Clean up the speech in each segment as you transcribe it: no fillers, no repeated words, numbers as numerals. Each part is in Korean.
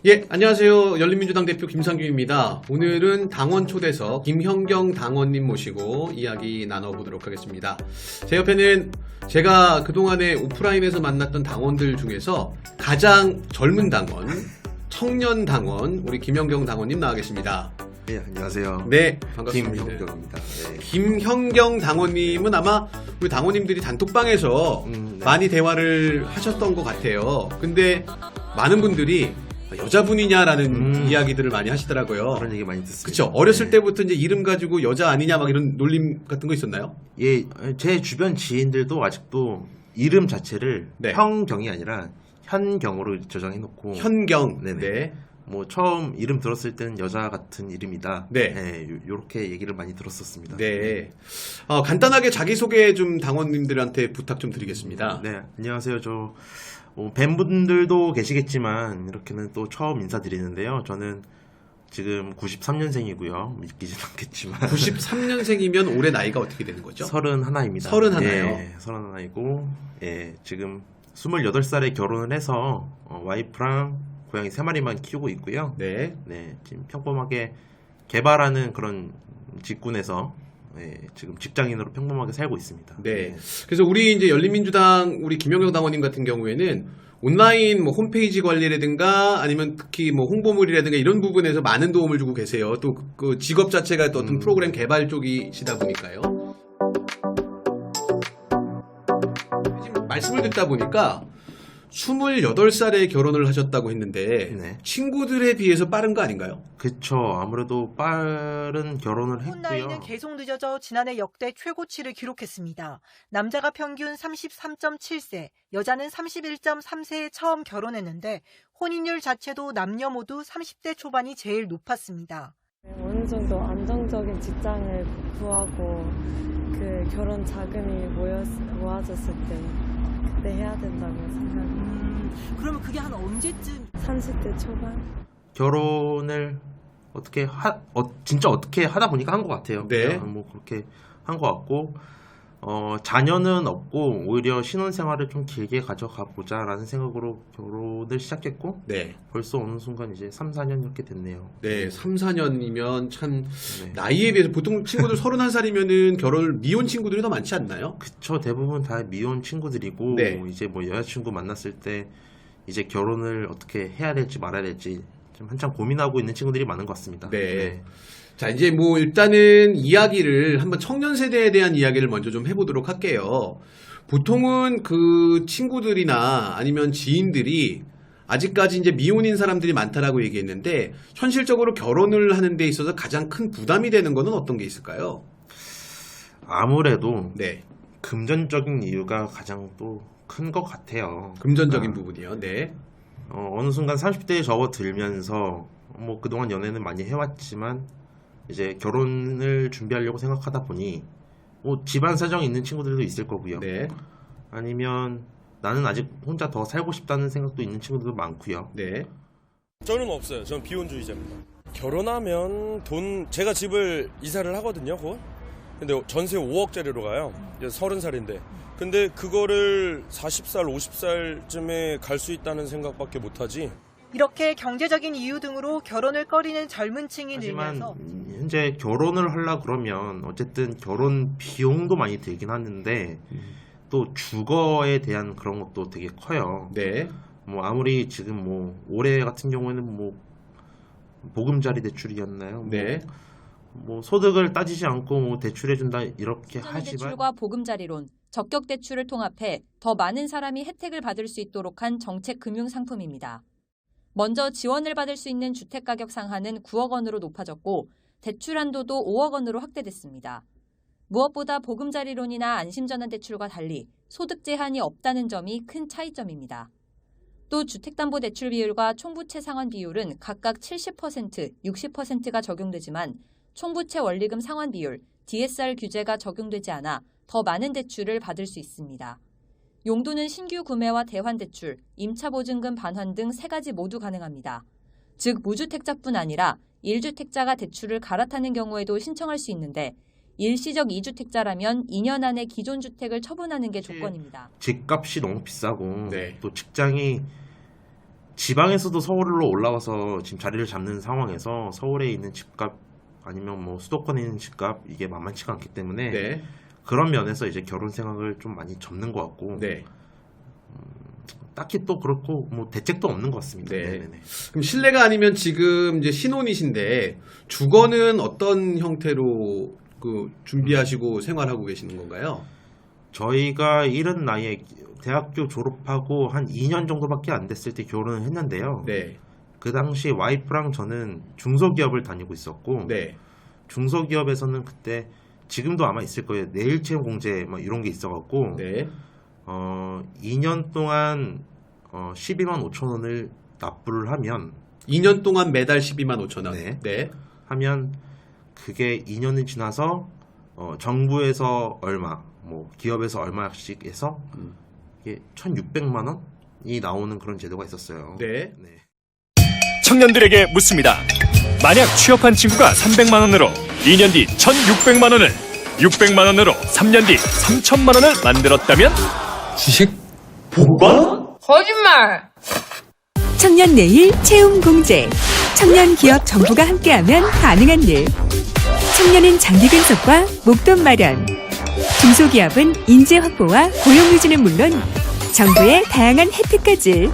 예, 안녕하세요. 열린민주당 대표 김상규입니다. 오늘은 당원 초대석 김현경 당원님 모시고 이야기 나눠보도록 하겠습니다. 제 옆에는 제가 그동안에 오프라인에서 만났던 당원들 중에서 가장 젊은 당원, 청년 당원, 우리 김현경 당원님 나와 계십니다. 네, 안녕하세요. 네, 반갑습니다. 김현경입니다. 네. 김현경 당원님은 아마 우리 당원님들이 단톡방에서 네. 많이 대화를 하셨던 것 같아요. 근데 많은 분들이 여자분이냐라는 이야기들을 많이 하시더라고요. 그런 얘기 많이 듣습니다. 그쵸. 어렸을 네. 때부터 이제 이름 가지고 여자 아니냐 막 이런 놀림 같은 거 있었나요? 예, 제 주변 지인들도 아직도 이름 자체를 네. 형경이 아니라 현경으로 저장해놓고 현경. 네네. 네. 뭐 처음 이름 들었을 때는 여자 같은 이름이다. 네. 요렇게 얘기를 많이 들었었습니다. 네. 간단하게 자기소개 좀 당원님들한테 부탁 좀 드리겠습니다. 네, 안녕하세요. 뵌 분들도 계시겠지만 이렇게는 또 처음 인사드리는데요. 저는 지금 93년생이고요. 믿기진 않겠지만 93년생이면 올해 나이가 어떻게 되는 거죠? 31입니다. 31이요? 예, 31이고 예, 지금 28살에 결혼을 해서 와이프랑 고양이 3마리만 키우고 있고요. 네. 네, 지금 평범하게 개발하는 그런 직군에서 예, 지금 직장인으로 평범하게 살고 있습니다. 네. 그래서 우리 이제 열린민주당 우리 김영경 당원님 같은 경우에는 온라인 뭐 홈페이지 관리라든가 아니면 특히 뭐 홍보물이라든가 이런 부분에서 많은 도움을 주고 계세요. 또 그 직업 자체가 또 어떤 프로그램 개발 쪽이시다 보니까요. 지금 말씀을 듣다 보니까 28살에 결혼을 하셨다고 했는데 네. 친구들에 비해서 빠른 거 아닌가요? 그쵸. 아무래도 빠른 결혼을 혼 나이는 했고요. 계속 늦어져 지난해 역대 최고치를 기록했습니다. 남자가 평균 33.7세, 여자는 31.3세에 처음 결혼했는데 혼인율 자체도 남녀 모두 30대 초반이 제일 높았습니다. 어느 정도 안정적인 직장을 구하고 그 결혼 자금이 모아졌을 때 그때 해야 된다고 생각해요. 그러면 그게 한 언제쯤? 30대 초반? 결혼을 어떻게 진짜 어떻게 하다 보니까 한 것 같아요. 네. 그냥 뭐 그렇게 한 것 같고 자녀는 없고 오히려 신혼생활을 좀 길게 가져가 보자라는 생각으로 결혼을 시작했고 네. 벌써 어느 순간 이제 3, 4년 이렇게 됐네요. 네, 3, 4년이면 참 네. 나이에 비해서 보통 친구들 31살이면은 결혼 미혼 친구들이 더 많지 않나요? 그쵸. 대부분 다 미혼 친구들이고 네. 이제 뭐 여자친구 만났을 때 이제 결혼을 어떻게 해야 될지 말아야 될지 좀 한참 고민하고 있는 친구들이 많은 것 같습니다. 네. 자, 이제 뭐 일단은 이야기를 한번 청년 세대에 대한 이야기를 먼저 좀 해보도록 할게요. 보통은 그 친구들이나 아니면 지인들이 아직까지 이제 미혼인 사람들이 많다라고 얘기했는데 현실적으로 결혼을 하는 데 있어서 가장 큰 부담이 되는 거는 어떤 게 있을까요? 아무래도 네. 금전적인 이유가 가장 또 큰 것 같아요. 금전적인 그러니까 부분이요. 네. 어느 순간 30대에 접어들면서 뭐 그동안 연애는 많이 해왔지만 이제 결혼을 준비하려고 생각하다 보니 뭐 집안 사정이 있는 친구들도 있을 거고요. 네. 아니면 나는 아직 혼자 더 살고 싶다는 생각도 있는 친구들도 많고요. 네. 저는 없어요. 저는 비혼주의자입니다. 결혼하면 제가 집을 이사를 하거든요, 곧. 근데 전세 5억짜리로 가요. 이제 30살인데. 근데 그거를 40살, 50살쯤에 갈 수 있다는 생각밖에 못하지. 이렇게 경제적인 이유 등으로 결혼을 꺼리는 젊은 층이 하지만 늘면서 현재 결혼을 하려 그러면 어쨌든 결혼 비용도 많이 들긴 하는데 또 주거에 대한 그런 것도 되게 커요. 네. 뭐 아무리 지금 뭐 올해 같은 경우에는 뭐 보금자리 대출이었나요? 네. 뭐 소득을 따지지 않고 뭐 대출해준다 이렇게 신용 하지만 대출과 보금자리론, 적격 대출을 통합해 더 많은 사람이 혜택을 받을 수 있도록 한 정책 금융 상품입니다. 먼저 지원을 받을 수 있는 주택 가격 상한은 9억 원으로 높아졌고 대출 한도도 5억 원으로 확대됐습니다. 무엇보다 보금자리론이나 안심전환대출과 달리 소득 제한이 없다는 점이 큰 차이점입니다. 또 주택담보대출 비율과 총부채 상환 비율은 각각 70%, 60%가 적용되지만 총부채 원리금 상환 비율, DSR 규제가 적용되지 않아 더 많은 대출을 받을 수 있습니다. 용도는 신규 구매와 대환대출, 임차보증금 반환 등 3가지 모두 가능합니다. 즉 무주택자뿐 아니라 1주택자가 대출을 갈아타는 경우에도 신청할 수 있는데 일시적 2주택자라면 2년 안에 기존 주택을 처분하는 게 조건입니다. 집값이 너무 비싸고 네. 또 직장이 지방에서도 서울로 올라와서 지금 자리를 잡는 상황에서 서울에 있는 집값 아니면 뭐 수도권에 있는 집값 이게 만만치가 않기 때문에 네. 그런 면에서 이제 결혼 생각을 좀 많이 접는 것 같고 네. 딱히 또 그렇고 뭐 대책도 없는 것 같습니다. 네. 네네네. 그럼 실례가 아니면 지금 이제 신혼이신데 주거는 어떤 형태로 그 준비하시고 생활하고 계시는 건가요? 저희가 이른 나이에 대학교 졸업하고 한 2년 정도밖에 안 됐을 때 결혼을 했는데요. 네. 그 당시 와이프랑 저는 중소기업을 다니고 있었고 네. 중소기업에서는 그때 지금도 아마 있을 거예요. 내일 채용 공제 막 이런 게 있어갖고 네. 2년 동안 12만 5천 원을 납부를 하면 2년 동안 매달 12만 5천 원. 네. 네. 하면 그게 2년이 지나서 정부에서 얼마, 뭐 기업에서 얼마씩 해서 이게 1,600만 원이 나오는 그런 제도가 있었어요. 네. 청년들에게 묻습니다. 만약 취업한 친구가 300만 원으로 2년 뒤 1,600만 원을, 600만 원으로 3년 뒤 3,000만 원을 만들었다면? 주식 복권? 거짓말! 청년 내일 채움 공제. 청년 기업 정부가 함께하면 가능한 일. 청년은 장기 근속과 목돈 마련. 중소기업은 인재 확보와 고용 유지는 물론 정부의 다양한 혜택까지.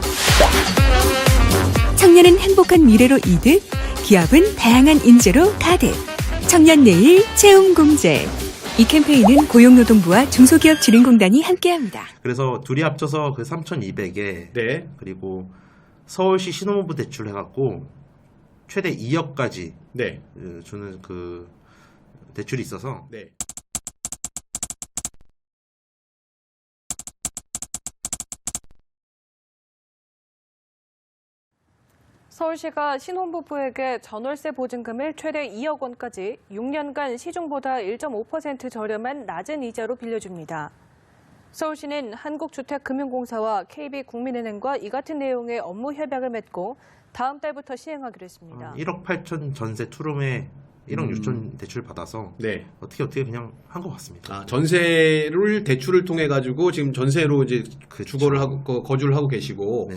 청년은 행복한 미래로 이득, 기업은 다양한 인재로 가득. 청년 내일 채움 공제. 이 캠페인은 고용노동부와 중소기업진흥공단이 함께합니다. 그래서 둘이 합쳐서 그 3,200에 네. 그리고 서울시 신혼부부 대출 해갖고 최대 2억까지 네. 주는 그 대출이 있어서 네. 서울시가 신혼부부에게 전월세 보증금을 최대 2억 원까지 6년간 시중보다 1.5% 저렴한 낮은 이자로 빌려줍니다. 서울시는 한국주택금융공사와 KB국민은행과 이 같은 내용의 업무 협약을 맺고 다음 달부터 시행하기로 했습니다. 1억 8천 전세 투룸에 1억 6천 대출 받아서 네. 어떻게 그냥 한 것 같습니다. 아, 전세를 대출을 통해 가지고 지금 전세로 이제 주거를 하고 거주를 하고 계시고 네.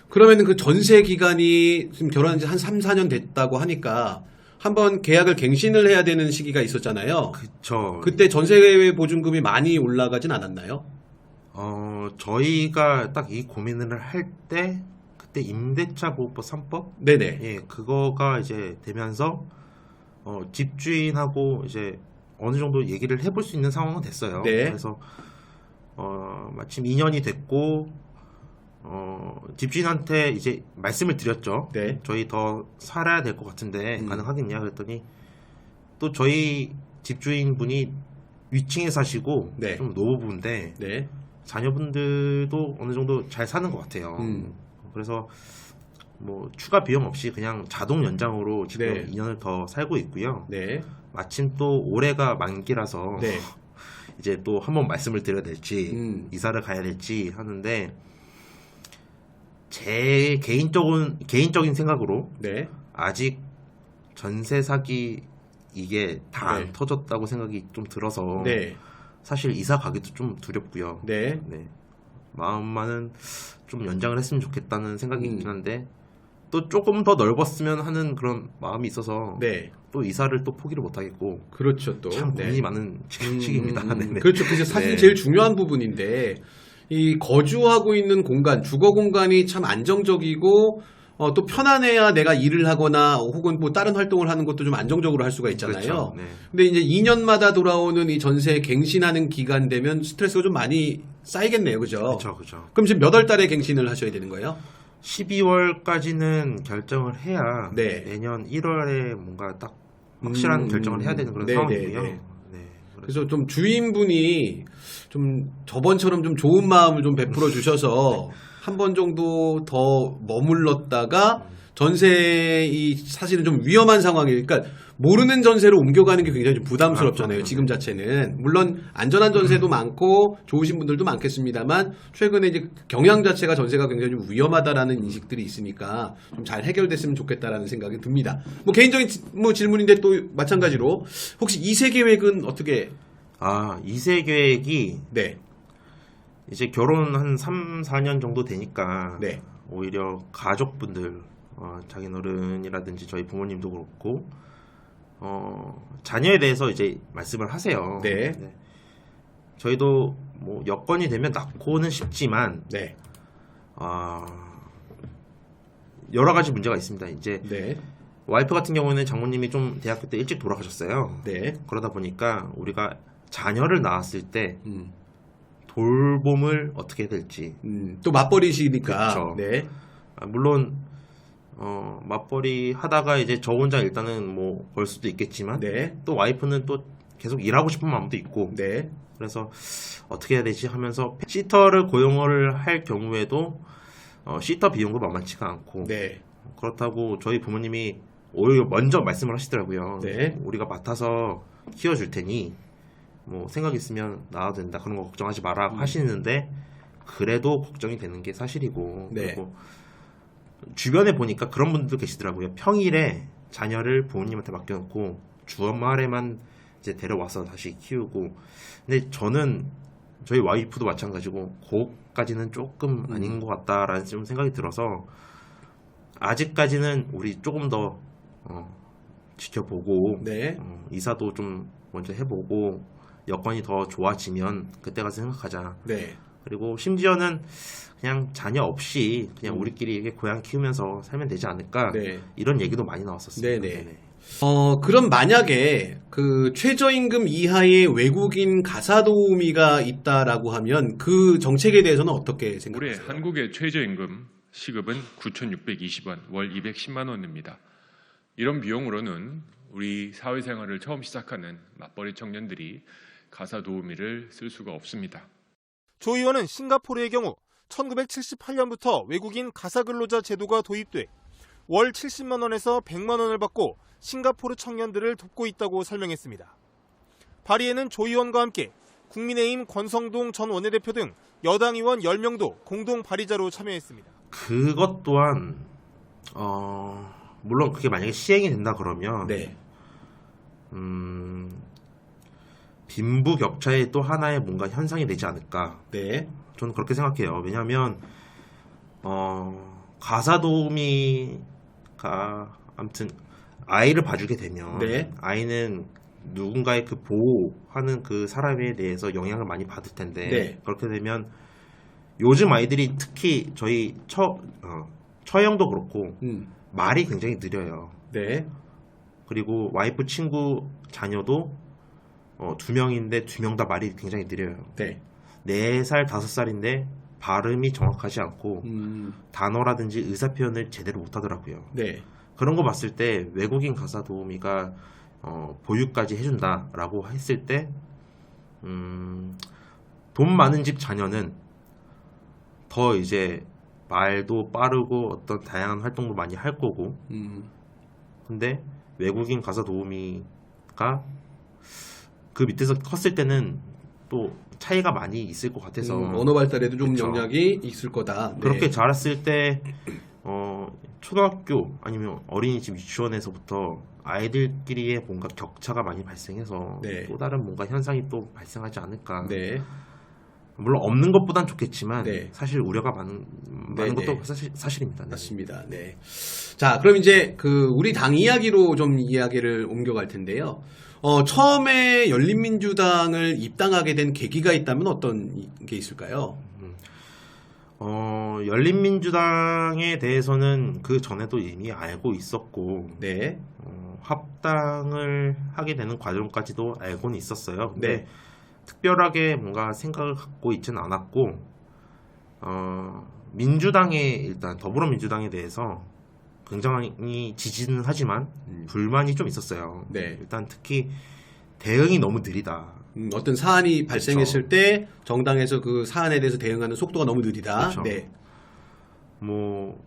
그러면은 그 전세 기간이 지금 결혼한 지 한 3, 4년 됐다고 하니까 한번 계약을 갱신을 해야 되는 시기가 있었잖아요. 그쵸. 그때 전세 보증금이 많이 올라가진 않았나요? 저희가 딱 이 고민을 할 때 그때 임대차 보호법 3법 네네. 예, 그거가 이제 되면서 집주인하고 이제 어느 정도 얘기를 해볼 수 있는 상황은 됐어요. 네. 그래서 마침 2년이 됐고 집주인한테 이제 말씀을 드렸죠. 네. 저희 더 살아야 될 것 같은데 가능하겠냐 그랬더니 또 저희 집주인분이 위층에 사시고 네. 좀 노부부인데 네. 자녀분들도 어느 정도 잘 사는 것 같아요. 그래서 뭐 추가 비용 없이 그냥 자동 연장으로 지금 네. 2년을 더 살고 있고요. 네. 마침 또 올해가 만기라서 네. 이제 또 한번 말씀을 드려야 될지 이사를 가야 될지 하는데 제 개인적인 생각으로 네. 아직 전세 사기 이게 다 안 네. 터졌다고 생각이 좀 들어서 네. 사실 이사 가기도 좀 두렵고요. 네. 네. 마음만은 좀 연장을 했으면 좋겠다는 생각이 있긴 한데 또 조금 더 넓었으면 하는 그런 마음이 있어서 네. 또 이사를 또 포기를 못 하겠고 그렇죠 또. 참 고민이 네. 많은 시기입니다. 네네. 그렇죠. 그게 사실 네. 제일 중요한 부분인데 이 거주하고 있는 공간, 주거 공간이 참 안정적이고 또 편안해야 내가 일을 하거나 혹은 뭐 다른 활동을 하는 것도 좀 안정적으로 할 수가 있잖아요. 그렇죠. 네. 근데 이제 2년마다 돌아오는 이 전세 갱신하는 기간 되면 스트레스가 좀 많이 쌓이겠네요. 그죠? 그렇죠. 그럼 지금 몇 월 달에 갱신을 하셔야 되는 거예요? 12월까지는 결정을 해야 네. 내년 1월에 뭔가 딱 확실한 결정을 해야 되는 그런 네, 상황이고요. 네, 네. 네. 그래서 좀 주인분이 좀 저번처럼 좀 좋은 마음을 좀 베풀어 주셔서 한 번 정도 더 머물렀다가 전세 이 사실은 좀 위험한 상황이니까 모르는 전세로 옮겨가는 게 굉장히 좀 부담스럽잖아요. 지금 자체는 물론 안전한 전세도 많고 좋으신 분들도 많겠습니다만 최근에 이제 경향 자체가 전세가 굉장히 좀 위험하다라는 인식들이 있으니까 좀 잘 해결됐으면 좋겠다라는 생각이 듭니다. 뭐 개인적인 뭐 질문인데 또 마찬가지로 혹시 2세 계획은 어떻게? 2세 계획이 네. 이제 결혼 한 3, 4년 정도 되니까 네. 오히려 가족분들, 장인어른이라든지 저희 부모님도 그렇고 자녀에 대해서 이제 말씀을 하세요. 네. 저희도 뭐 여건이 되면 낳고는 싶지만 네. 여러 가지 문제가 있습니다. 이제 네. 와이프 같은 경우는 장모님이 좀 대학교 때 일찍 돌아가셨어요. 네. 그러다 보니까 우리가 자녀를 낳았을 때 음. 돌봄을 어떻게 해야 될지. 또 맞벌이시니까. 그쵸. 네. 물론 맞벌이 하다가 이제 저 혼자 일단은 뭐 벌 수도 있겠지만 네. 또 와이프는 또 계속 일하고 싶은 마음도 있고 네. 그래서 어떻게 해야 되지 하면서 시터를 고용을 할 경우에도 시터 비용도 만만치가 않고 네. 그렇다고 저희 부모님이 오히려 먼저 말씀을 하시더라고요. 네. 우리가 맡아서 키워줄 테니 뭐 생각 있으면 나와도 된다. 그런 거 걱정하지 마라 하시는데 그래도 걱정이 되는 게 사실이고 네. 그리고 주변에 보니까 그런 분들도 계시더라고요. 평일에 자녀를 부모님한테 맡겨놓고 주말에만 이제 데려와서 다시 키우고 근데 저는 저희 와이프도 마찬가지고 그것까지는 조금 아닌 것 같다라는 좀 생각이 들어서 아직까지는 우리 조금 더 지켜보고 네. 이사도 좀 먼저 해보고 여건이 더 좋아지면 그때 가서 생각하자. 네. 그리고 심지어는 그냥 자녀 없이 그냥 우리끼리 이렇게 고향 키우면서 살면 되지 않을까 네. 이런 얘기도 많이 나왔었어요. 네네. 그럼 만약에 그 최저임금 이하의 외국인 가사도우미가 있다라고 하면 그 정책에 대해서는 어떻게 올해 생각하세요? 한국의 최저임금 시급은 9,620원, 월 210만 원입니다. 이런 비용으로는 우리 사회생활을 처음 시작하는 맞벌이 청년들이 가사도우미를 쓸 수가 없습니다. 조 의원은 싱가포르의 경우 1978년부터 외국인 가사근로자 제도가 도입돼 월 70만 원에서 100만 원을 받고 싱가포르 청년들을 돕고 있다고 설명했습니다. 발의에는 조 의원과 함께 국민의힘 권성동 전 원내대표 등 여당 의원 10명도 공동 발의자로 참여했습니다. 그것 또한 물론 그게 만약에 시행이 된다 그러면 네. 빈부격차의 또 하나의 뭔가 현상이 되지 않을까. 네. 저는 그렇게 생각해요. 왜냐하면 가사도우미가 아무튼 아이를 봐주게 되면 네. 아이는 누군가의 그 보호하는 그 사람에 대해서 영향을 많이 받을 텐데 네. 그렇게 되면 요즘 아이들이 특히 저희 처형도 그렇고 말이 굉장히 느려요. 네. 그리고 와이프 친구 자녀도 2명인데 2명 다 말이 굉장히 느려요. 네. 4살, 5살인데 발음이 정확하지 않고 단어라든지 의사표현을 제대로 못하더라고요. 네. 그런 거 봤을 때 외국인 가사 도우미가 보육까지 해준다라고 했을 때 돈 많은 집 자녀는 더 이제 말도 빠르고 어떤 다양한 활동도 많이 할 거고 근데 외국인 가사 도우미가 그 밑에서 컸을 때는 또 차이가 많이 있을 것 같아서 언어 발달에도 좀 그쵸. 영향이 있을 거다. 네. 그렇게 자랐을 때 초등학교 아니면 어린이집 유치원에서부터 아이들끼리의 뭔가 격차가 많이 발생해서 네. 또 다른 뭔가 현상이 또 발생하지 않을까. 네. 물론 없는 것보단 좋겠지만 네. 사실 우려가 많은 네네. 것도 사실입니다. 네. 맞습니다. 네. 자, 그럼 이제 그 우리 당 이야기로 좀 이야기를 옮겨갈 텐데요. 처음에 열린민주당을 입당하게 된 계기가 있다면 어떤 게 있을까요? 열린민주당에 대해서는 그 전에도 이미 알고 있었고, 네. 합당을 하게 되는 과정까지도 알고는 있었어요. 근데 네. 특별하게 뭔가 생각을 갖고 있지는 않았고, 민주당에 일단 더불어민주당에 대해서 굉장히 지지는 하지만 불만이 좀 있었어요. 네. 일단 특히 대응이 너무 느리다. 어떤 사안이 발생했을 때 정당에서 그 사안에 대해서 대응하는 속도가 너무 느리다. 그쵸. 네. 뭐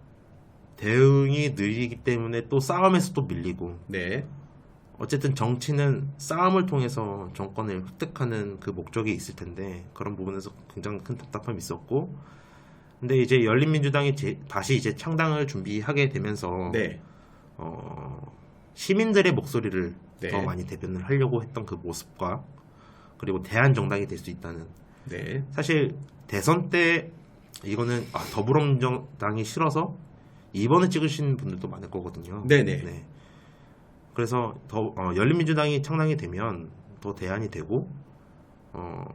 대응이 느리기 때문에 또 싸움에서 또 밀리고. 네. 어쨌든 정치는 싸움을 통해서 정권을 획득하는 그 목적이 있을 텐데 그런 부분에서 굉장히 큰 답답함이 있었고, 근데 이제 열린민주당이 다시 이제 창당을 준비하게 되면서 네. 시민들의 목소리를 네. 더 많이 대변을 하려고 했던 그 모습과 그리고 대한 정당이 될 수 있다는, 네. 사실 대선 때 이거는 더불어민주당이 싫어서 2번을 찍으신 분들도 많을 거거든요. 네네. 네. 그래서 열린민주당이 창당이 되면 더 대안이 되고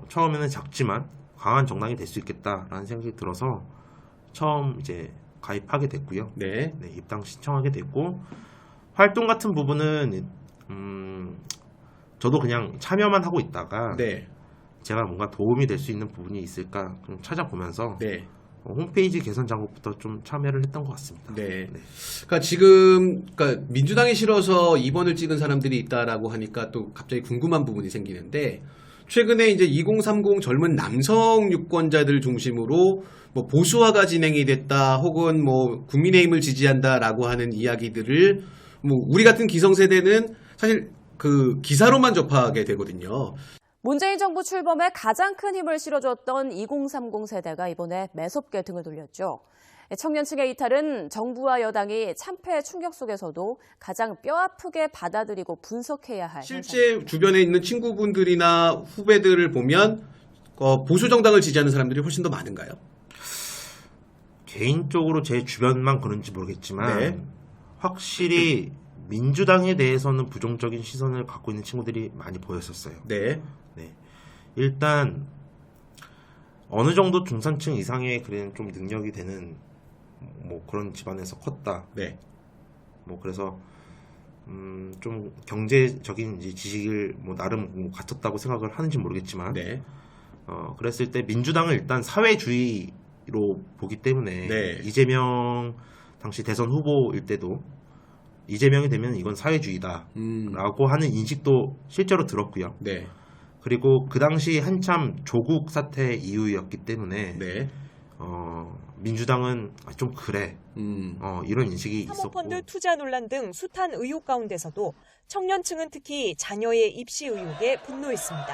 처음에는 작지만 강한 정당이 될 수 있겠다라는 생각이 들어서 처음 이제 가입하게 됐고요. 네. 네, 입당 신청하게 됐고 활동 같은 부분은 저도 그냥 참여만 하고 있다가 네. 제가 뭔가 도움이 될 수 있는 부분이 있을까 좀 찾아보면서 네. 홈페이지 개선 작업부터 좀 참여를 했던 것 같습니다. 네. 그러니까 지금 민주당이 싫어서 2번을 찍은 사람들이 있다라고 하니까 또 갑자기 궁금한 부분이 생기는데 최근에 이제 2030 젊은 남성 유권자들 중심으로 뭐 보수화가 진행이 됐다 혹은 뭐 국민의힘을 지지한다라고 하는 이야기들을 뭐 우리 같은 기성세대는 사실 그 기사로만 접하게 되거든요. 문재인 정부 출범에 가장 큰 힘을 실어줬던 2030 세대가 이번에 매섭게 등을 돌렸죠. 청년층의 이탈은 정부와 여당이 참패 충격 속에서도 가장 뼈아프게 받아들이고 분석해야 할 실제 주변에 있는 친구분들이나 후배들을 보면 보수 정당을 지지하는 사람들이 훨씬 더 많은가요? 개인적으로 제 주변만 그런지 모르겠지만 네. 확실히 민주당에 대해서는 부정적인 시선을 갖고 있는 친구들이 많이 보였었어요. 네. 네. 일단 어느 정도 중산층 이상의 그런 좀 능력이 되는 뭐 그런 집안에서 컸다. 네. 뭐 그래서 좀 경제적인 이제 지식을 뭐 나름 뭐 갖췄다고 생각을 하는지 모르겠지만 네. 그랬을 때 민주당을 일단 사회주의로 보기 때문에 네. 이재명 당시 대선 후보일 때도 이재명이 되면 이건 사회주의다라고 하는 인식도 실제로 들었고요. 네. 그리고 그 당시 한참 조국 사태 이후였기 때문에 네. 민주당은 좀 그래 이런 인식이 있었고 사모펀드 투자 논란 등 숱한 의혹 가운데서도 청년층은 특히 자녀의 입시 의혹에 분노했습니다.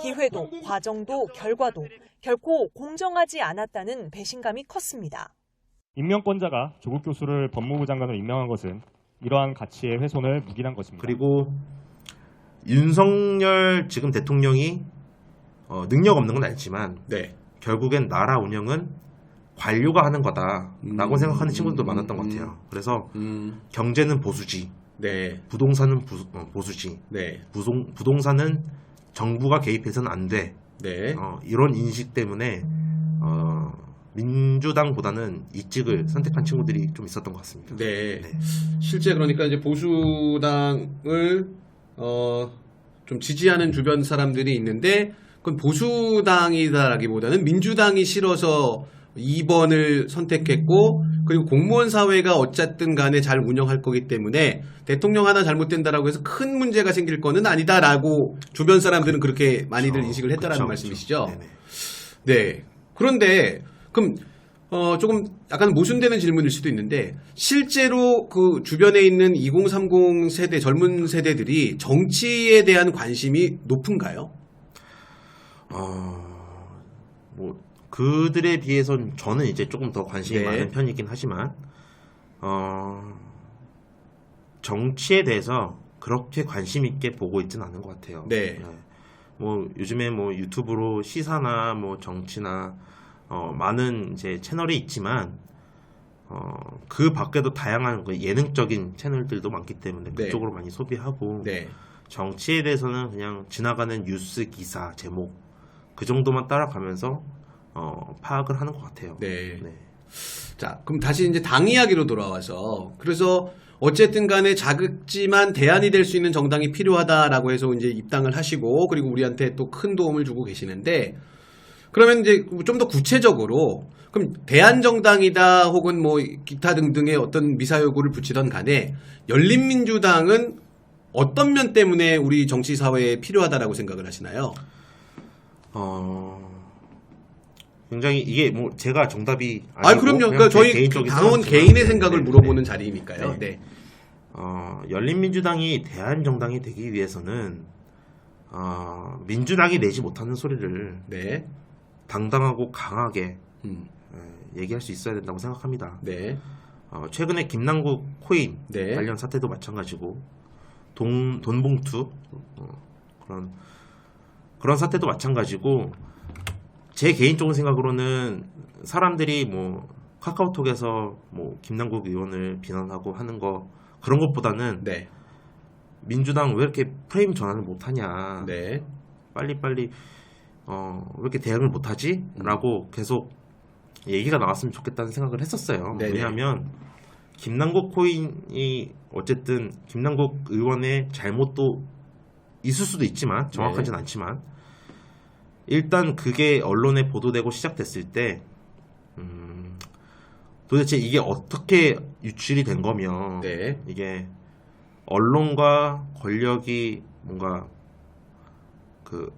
기회도 과정도 결과도 결코 공정하지 않았다는 배신감이 컸습니다. 임명권자가 조국 교수를 법무부 장관으로 임명한 것은 이러한 가치의 훼손을 묵인한 것입니다. 그리고 윤석열 지금 대통령이 능력 없는 건 알지만 네. 결국엔 나라 운영은 관료가 하는 거다라고 생각하는 친구들도 많았던 것 같아요. 그래서 경제는 보수지, 네. 부동산은 보수지, 네. 부동산은 정부가 개입해서는 안 돼. 네. 이런 인식 때문에 민주당보다는 이직을 선택한 친구들이 좀 있었던 것 같습니다. 네. 실제 그러니까 이제 보수당을 좀 지지하는 주변 사람들이 있는데 그건 보수당이다라기보다는 민주당이 싫어서 2번을 선택했고 그리고 공무원 사회가 어쨌든 간에 잘 운영할 거기 때문에 대통령 하나 잘못된다라고 해서 큰 문제가 생길 거는 아니다라고 주변 사람들은 그렇게 많이들 인식을 했다라는 말씀이시죠? 네네. 네. 그런데 그럼 조금 약간 모순되는 질문일 수도 있는데 실제로 그 주변에 있는 2030 세대 젊은 세대들이 정치에 대한 관심이 높은가요? 뭐 그들에 비해서는 저는 이제 조금 더 관심이 네. 많은 편이긴 하지만 정치에 대해서 그렇게 관심 있게 보고 있지는 않은 것 같아요. 네. 뭐 요즘에 뭐 유튜브로 시사나 뭐 정치나 많은 이제 채널이 있지만 그 밖에도 다양한 그 예능적인 채널들도 많기 때문에 네. 그쪽으로 많이 소비하고 네. 정치에 대해서는 그냥 지나가는 뉴스 기사 제목 그 정도만 따라가면서 파악을 하는 것 같아요. 네. 자, 그럼 다시 이제 당 이야기로 돌아와서 그래서 어쨌든 간에 작지만 대안이 될 수 있는 정당이 필요하다라고 해서 이제 입당을 하시고 그리고 우리한테 또 큰 도움을 주고 계시는데 그러면 이제 좀 더 구체적으로 그럼 대안정당이다 혹은 뭐 기타 등등의 어떤 미사여구를 붙이던 간에 열린민주당은 어떤 면 때문에 우리 정치 사회에 필요하다라고 생각을 하시나요? 굉장히 이게 뭐 제가 정답이 아니 그럼요. 그러니까 저희 당원 개인의 생각을 물어보는 자리니까요. 네. 열린민주당이 대안정당이 되기 위해서는 민주당이 내지 못하는 소리를 네. 당당하고 강하게 얘기할 수 있어야 된다고 생각합니다. 네. 최근에 김남국 코인 네. 관련 사태도 마찬가지고 돈봉투 그런 사태도 마찬가지고 제 개인적인 생각으로는 사람들이 뭐 카카오톡에서 뭐 김남국 의원을 비난하고 하는 거 그런 것보다는 네. 민주당 왜 이렇게 프레임 전환을 못하냐, 네. 빨리빨리 왜 이렇게 대응을 못하지? 라고 계속 얘기가 나왔으면 좋겠다는 생각을 했었어요. 네네. 왜냐하면 김남국 코인이 어쨌든 김남국 의원의 잘못도 있을 수도 있지만 정확하진 않지만 일단 그게 언론에 보도되고 시작됐을 때 도대체 이게 어떻게 유출이 된 거면 네. 이게 언론과 권력이 뭔가 그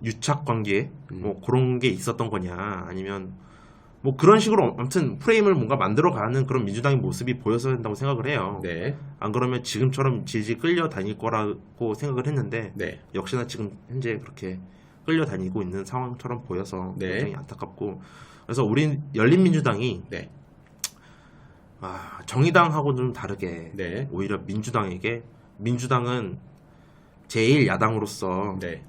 유착 관계 뭐 그런 게 있었던 거냐, 아니면 뭐 그런 식으로 아무튼 프레임을 뭔가 만들어가는 그런 민주당의 모습이 보였어야 된다고 생각을 해요. 네. 안 그러면 지금처럼 질질 끌려다닐 거라고 생각을 했는데 네. 역시나 지금 현재 그렇게 끌려다니고 있는 상황처럼 보여서 네. 굉장히 안타깝고, 그래서 우리 열린민주당이 네. 정의당하고는 좀 다르게 네. 오히려 민주당에게, 민주당은 제1야당으로서 네.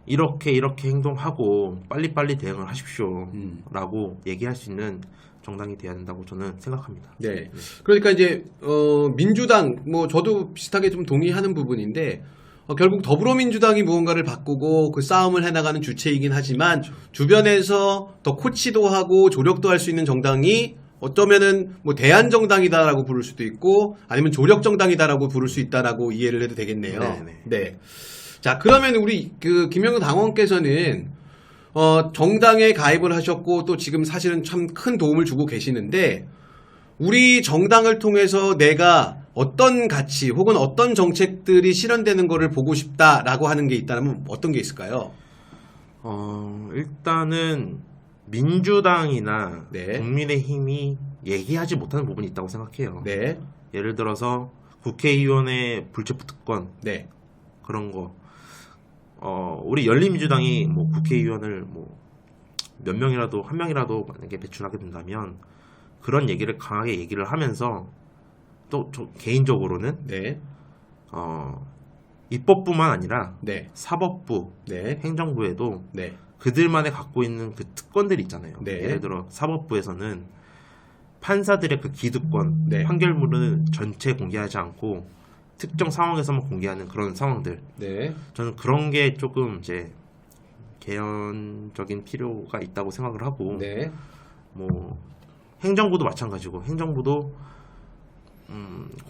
이렇게 행동하고 빨리빨리 대응을 하십시오 라고 얘기할 수 있는 정당이 돼야 된다고 저는 생각합니다. 네. 그러니까 이제 민주당 뭐 저도 비슷하게 좀 동의하는 부분인데 결국 더불어민주당이 무언가를 바꾸고 그 싸움을 해나가는 주체이긴 하지만 주변에서 더 코치도 하고 조력도 할 수 있는 정당이 어쩌면은 뭐 대안정당이다라고 부를 수도 있고 아니면 조력정당이다라고 부를 수 있다라고 이해를 해도 되겠네요. 네네. 네. 자, 그러면 우리 그 김영우 당원께서는 정당에 가입을 하셨고 또 지금 사실은 참 큰 도움을 주고 계시는데 우리 정당을 통해서 내가 어떤 가치 혹은 어떤 정책들이 실현되는 거를 보고 싶다라고 하는 게 있다면 어떤 게 있을까요? 일단은 민주당이나 네. 국민의힘이 얘기하지 못하는 부분이 있다고 생각해요. 네. 예를 들어서 국회의원의 불체포 특권 네. 그런 거. 우리 열린민주당이 뭐 국회의원을 뭐 몇 명이라도 한 명이라도 만약에 배출하게 된다면 그런 얘기를 강하게 얘기를 하면서 또 저 개인적으로는 네. 입법부만 아니라 네. 사법부, 네. 행정부에도 네. 그들만의 갖고 있는 그 특권들이 있잖아요. 네. 예를 들어 사법부에서는 판사들의 그 기득권, 네. 판결문은 전체 공개하지 않고 특정 상황에서만 공개하는 그런 상황들. 네. 저는 그런 게 조금 이제 개연적인 필요가 있다고 생각을 하고, 네. 뭐 행정부도 마찬가지고 행정부도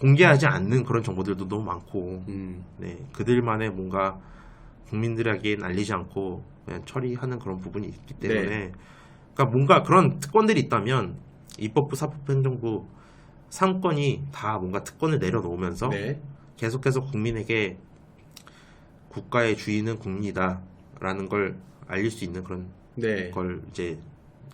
공개하지 않는 그런 정보들도 너무 많고, 네, 그들만의 뭔가 국민들에게 알리지 않고 그냥 처리하는 그런 부분이 있기 때문에, 네. 그러니까 뭔가 그런 특권들이 있다면 입법부, 사법부, 행정부 3건이 다 뭔가 특권을 내려놓으면서 네. 계속해서 국민에게 국가의 주인은 국민이다라는 걸 알릴 수 있는 그런 네. 걸 이제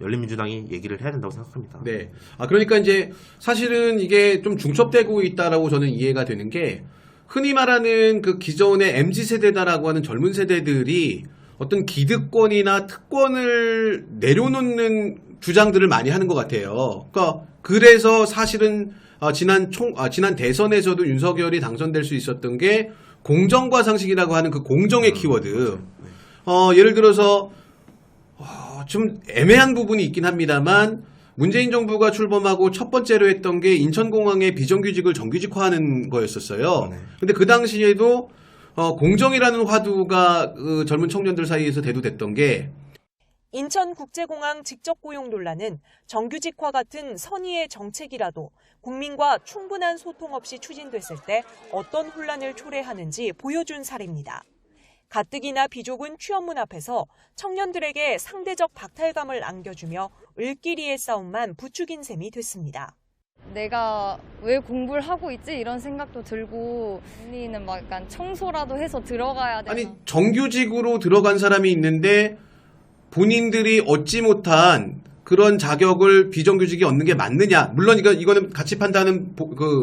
열린민주당이 얘기를 해야 된다고 생각합니다. 네. 그러니까 이제 사실은 이게 좀 중첩되고 있다라고 저는 이해가 되는 게 흔히 말하는 그 기존의 MZ세대다라고 하는 젊은 세대들이 어떤 기득권이나 특권을 내려놓는 주장들을 많이 하는 것 같아요. 그러니까 그래서 사실은 지난 대선에서도 윤석열이 당선될 수 있었던 게 공정과 상식이라고 하는 그 공정의 키워드. 예를 들어서 좀 애매한 부분이 있긴 합니다만 문재인 정부가 출범하고 첫 번째로 했던 게 인천공항의 비정규직을 정규직화하는 거였었어요. 근데 그 당시에도 공정이라는 화두가 그 젊은 청년들 사이에서 대두됐던 게 인천국제공항 직접고용 논란은 정규직화 같은 선의의 정책이라도 국민과 충분한 소통 없이 추진됐을 때 어떤 혼란을 초래하는지 보여준 사례입니다. 가뜩이나 비좁은 취업문 앞에서 청년들에게 상대적 박탈감을 안겨주며 을끼리의 싸움만 부추긴 셈이 됐습니다. 내가 왜 공부를 하고 있지? 이런 생각도 들고 언니는 막 약간 청소라도 해서 들어가야 되나? 아니 정규직으로 들어간 사람이 있는데 본인들이 얻지 못한 그런 자격을 비정규직이 얻는 게 맞느냐? 물론 이거는 가치 판단은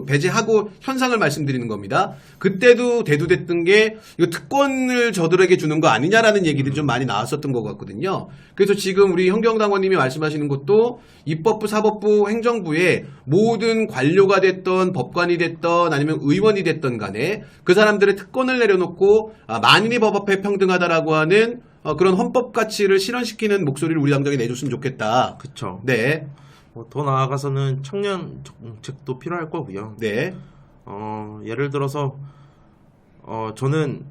배제하고 현상을 말씀드리는 겁니다. 그때도 대두됐던 게 이거 특권을 저들에게 주는 거 아니냐라는 얘기들이 좀 많이 나왔었던 것 같거든요. 그래서 지금 우리 현경당원님이 말씀하시는 것도 입법부, 사법부, 행정부의 모든 관료가 됐던 법관이 됐던 아니면 의원이 됐던 간에 그 사람들의 특권을 내려놓고 만인이 법 앞에 평등하다라고 하는 그런 헌법 가치를 실현시키는 목소리를 우리 당장에 내줬으면 좋겠다. 그쵸. 네. 더 나아가서는 청년 정책도 필요할 거고요. 네. 예를 들어서 저는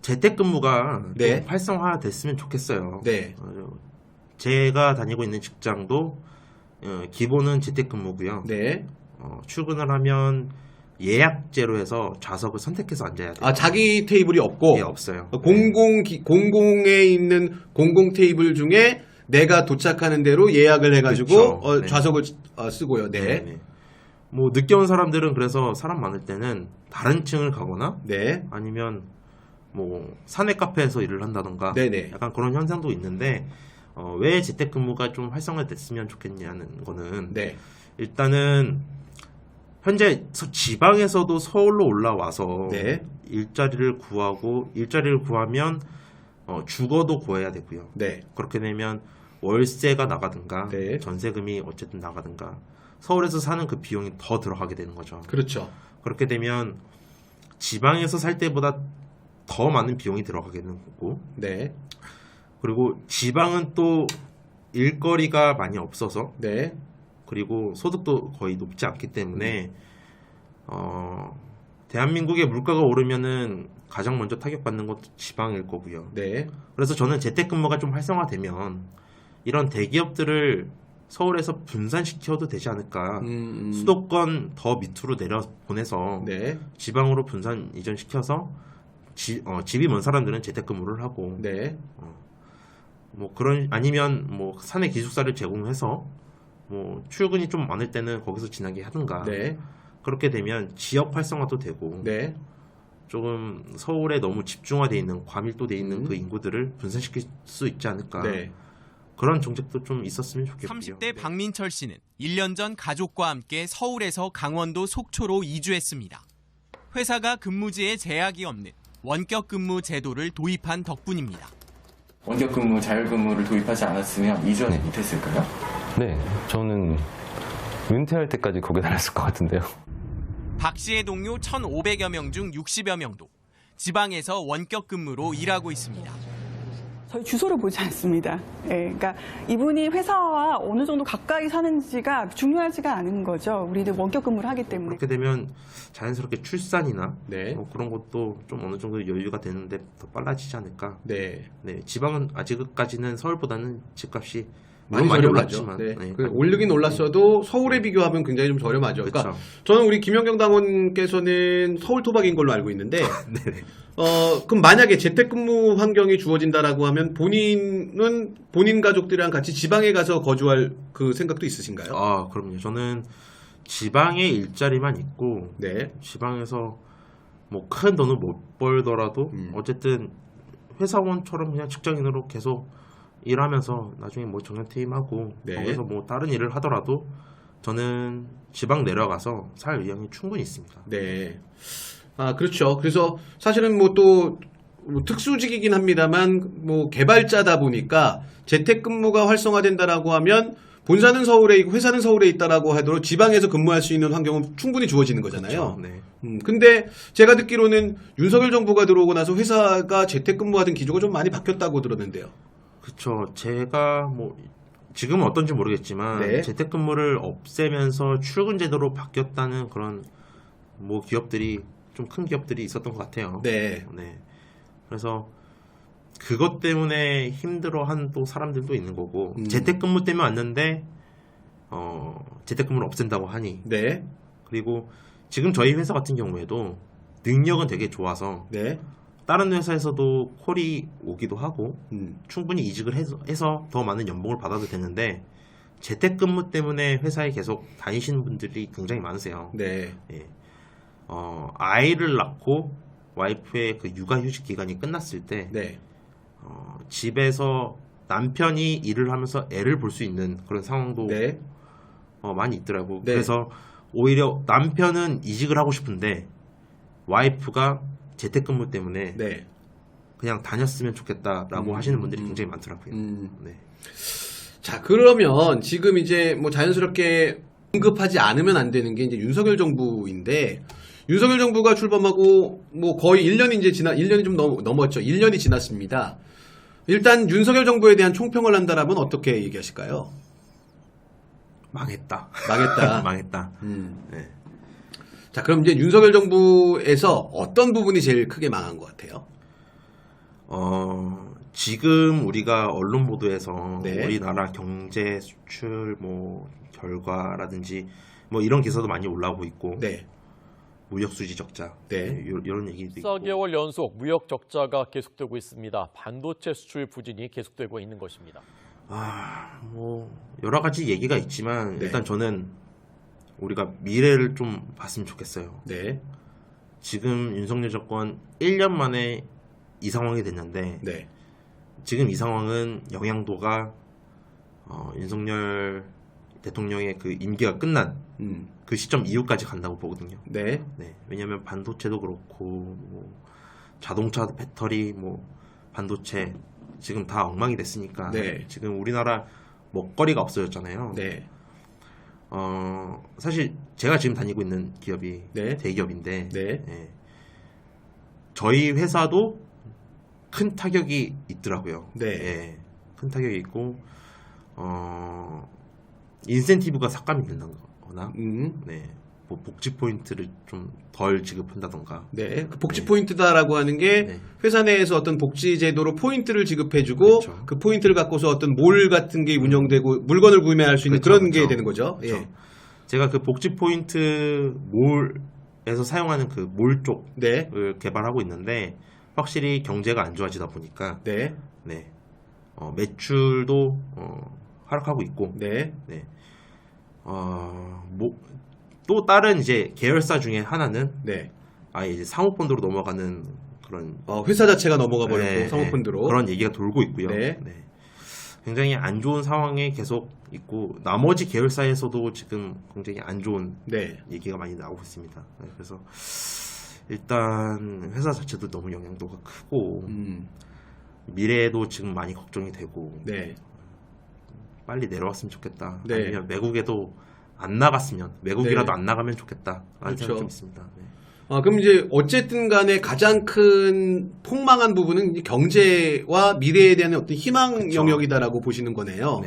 재택근무가 네. 좀 활성화됐으면 좋겠어요. 네. 제가 다니고 있는 직장도 기본은 재택근무고요. 네. 출근을 하면 예약제로 해서 좌석을 선택해서 앉아야 돼요. 자기 테이블이 없고? 예, 없어요. 공공에 있는 공공 테이블 중에 내가 도착하는 대로 예약을 해가지고 그렇죠. 네. 좌석을 쓰고요. 네. 네네. 뭐 늦게 온 사람들은 그래서 사람 많을 때는 다른 층을 가거나 네. 아니면 뭐 사내 카페에서 일을 한다던가 네네. 약간 그런 현상도 있는데 왜 재택근무가 좀 활성화됐으면 좋겠냐는 거는 네. 일단은 현재 지방에서도 서울로 올라와서 네. 일자리를 구하면 주거도 구해야 되고요. 네. 그렇게 되면 월세가 나가든가 네. 전세금이 어쨌든 나가든가 서울에서 사는 그 비용이 더 들어가게 되는 거죠. 그렇죠. 그렇게 되면 지방에서 살 때보다 더 많은 비용이 들어가게 되는 거고, 네. 그리고 지방은 또 일거리가 많이 없어서, 네. 그리고 소득도 거의 높지 않기 때문에 대한민국의 물가가 오르면은 가장 먼저 타격받는 것도 지방일 거고요. 네. 그래서 저는 재택근무가 좀 활성화되면 이런 대기업들을 서울에서 분산시켜도 되지 않을까. 수도권 더 밑으로 내려보내서 네. 지방으로 분산 이전시켜서 집이 먼 사람들은 재택근무를 하고 네. 뭐 그런 아니면 뭐 사내 기숙사를 제공해서 뭐 출근이 좀 많을 때는 거기서 지나게 하든가. 네. 그렇게 되면 지역 활성화도 되고 네. 조금 서울에 너무 집중화되어 있는 과밀도되어 있는 그 인구들을 분산시킬 수 있지 않을까. 네. 그런 정책도 좀 있었으면 좋겠고요. 30대 박민철 씨는 1년 전 가족과 함께 서울에서 강원도 속초로 이주했습니다. 회사가 근무지에 제약이 없는 원격 근무 제도를 도입한 덕분입니다. 원격 근무, 자율근무를 도입하지 않았으면 이주하지 못했을까요? 네, 저는 은퇴할 때까지 거기 다녔을 것 같은데요. 박 씨의 동료 1,500여 명 중 60여 명도 지방에서 원격 근무로 일하고 있습니다. 저희 주소를 보지 않습니다. 예, 그러니까 이분이 회사와 어느 정도 가까이 사는지가 중요하지가 않은 거죠. 우리는 원격 근무를 하기 때문에. 그렇게 되면 자연스럽게 출산이나 네. 뭐 그런 것도 좀 어느 정도 여유가 되는데 더 빨라지지 않을까. 네. 네, 지방은 아직까지는 서울보다는 집값이 많이 저렴하죠. 올랐지만, 네. 네. 오르긴 올랐어도 서울에 비교하면 굉장히 좀 저렴하죠. 그러니까 그렇죠. 저는 우리 김연경 당원께서는 서울 토박인 걸로 알고 있는데, 그럼 만약에 재택근무 환경이 주어진다라고 하면 본인은 본인 가족들이랑 같이 지방에 가서 거주할 그 생각도 있으신가요? 아, 그럼요. 저는 지방에 일자리만 있고, 네. 지방에서 뭐 큰 돈을 못 벌더라도 어쨌든 회사원처럼 그냥 직장인으로 계속 일하면서 나중에 뭐 정년 퇴임하고 네. 거기서 뭐 다른 일을 하더라도 저는 지방 내려가서 살 의향이 충분히 있습니다. 네. 그렇죠. 그래서 사실은 뭐 또 특수직이긴 합니다만 뭐 개발자다 보니까 재택근무가 활성화된다라고 하면 본사는 서울에 있고 회사는 서울에 있다라고 하더라도 지방에서 근무할 수 있는 환경은 충분히 주어지는 거잖아요. 그렇죠. 네. 근데 제가 듣기로는 윤석열 정부가 들어오고 나서 회사가 재택근무하던 기조가 좀 많이 바뀌었다고 들었는데요. 그렇죠. 제가 뭐 지금은 어떤지 모르겠지만 네. 재택근무를 없애면서 출근 제도로 바뀌었다는 그런 뭐 기업들이 좀 큰 기업들이 있었던 것 같아요. 네. 네. 그래서 그것 때문에 힘들어한 또 사람들도 있는 거고 재택근무 때문에 왔는데 재택근무를 없앤다고 하니. 네. 그리고 지금 저희 회사 같은 경우에도 능력은 되게 좋아서 네. 다른 회사에서도 콜이 오기도 하고 충분히 이직을 해서 더 많은 연봉을 받아도 되는데 재택근무 때문에 회사에 계속 다니시는 분들이 굉장히 많으세요. 네. 예. 아이를 낳고 와이프의 그 육아휴직 기간이 끝났을 때 네. 집에서 남편이 일을 하면서 애를 볼 수 있는 그런 상황도 네. 많이 있더라고. 네. 그래서 오히려 남편은 이직을 하고 싶은데 와이프가 재택근무 때문에 네. 그냥 다녔으면 좋겠다라고 하시는 분들이 굉장히 많더라고요. 네. 자, 그러면 지금 이제 뭐 자연스럽게 언급하지 않으면 안 되는 게 이제 윤석열 정부인데, 윤석열 정부가 출범하고 뭐 거의 1년이 이제 1년이 좀 넘었죠. 1년이 지났습니다. 일단 윤석열 정부에 대한 총평을 한다라면 어떻게 얘기하실까요? 망했다. 망했다. 망했다. 네. 자, 그럼 이제 윤석열 정부에서 어떤 부분이 제일 크게 망한 것 같아요? 지금 우리가 언론 보도에서 네. 우리나라 경제 수출 뭐 결과라든지 뭐 이런 기사도 많이 올라오고 있고 네. 무역 수지 적자 이런 얘기도 있고 14개월 연속 무역 적자가 계속되고 있습니다. 반도체 수출 부진이 계속되고 있는 것입니다. 뭐 여러 가지 얘기가 있지만 네. 일단 저는 우리가 미래를 좀 봤으면 좋겠어요. 네. 지금 윤석열 정권 1년 만에 이 상황이 됐는데 네. 지금 이 상황은 영향도가 윤석열 대통령의 그 임기가 끝난 그 시점 이후까지 간다고 보거든요. 네. 왜냐하면 반도체도 그렇고 뭐 자동차 배터리 뭐 반도체 지금 다 엉망이 됐으니까 네. 지금 우리나라 먹거리가 없어졌잖아요. 네. 사실 제가 지금 다니고 있는 기업이 네. 대기업인데 네. 저희 회사도 큰 타격이 있더라고요. 네. 큰 타격이 있고 인센티브가 삭감이 된다거나 뭐 복지 포인트를 좀 덜 지급한다던가 네, 그 복지 포인트다라고 하는 게 회사 내에서 어떤 복지 제도로 포인트를 지급해주고 그 포인트를 갖고서 어떤 몰 같은 게 운영되고 물건을 구매할 수 있는 그런 게 되는 거죠. 예. 제가 그 복지 포인트 몰에서 사용하는 그 몰 쪽을 개발하고 있는데 확실히 경제가 안 좋아지다 보니까 매출도 하락하고 있고 또 다른 이제 계열사 중에 하나는 아예 이제 사모펀드로 넘어가는 그런 회사 자체가 넘어가 버렸고 사모펀드로 그런 얘기가 돌고 있고요. 굉장히 안 좋은 상황에 계속 있고 나머지 계열사에서도 지금 굉장히 안 좋은 얘기가 많이 나오고 있습니다. 그래서 일단 회사 자체도 너무 영향도가 크고 미래에도 지금 많이 걱정이 되고 빨리 내려왔으면 좋겠다. 아니면 외국에도 안 나갔으면 외국이라도 안 나가면 좋겠다. 라는 생각이 좀 있습니다. 그럼 이제 어쨌든 간에 가장 큰 폭망한 부분은 경제와 미래에 대한 어떤 희망 영역이다라고 보시는 거네요.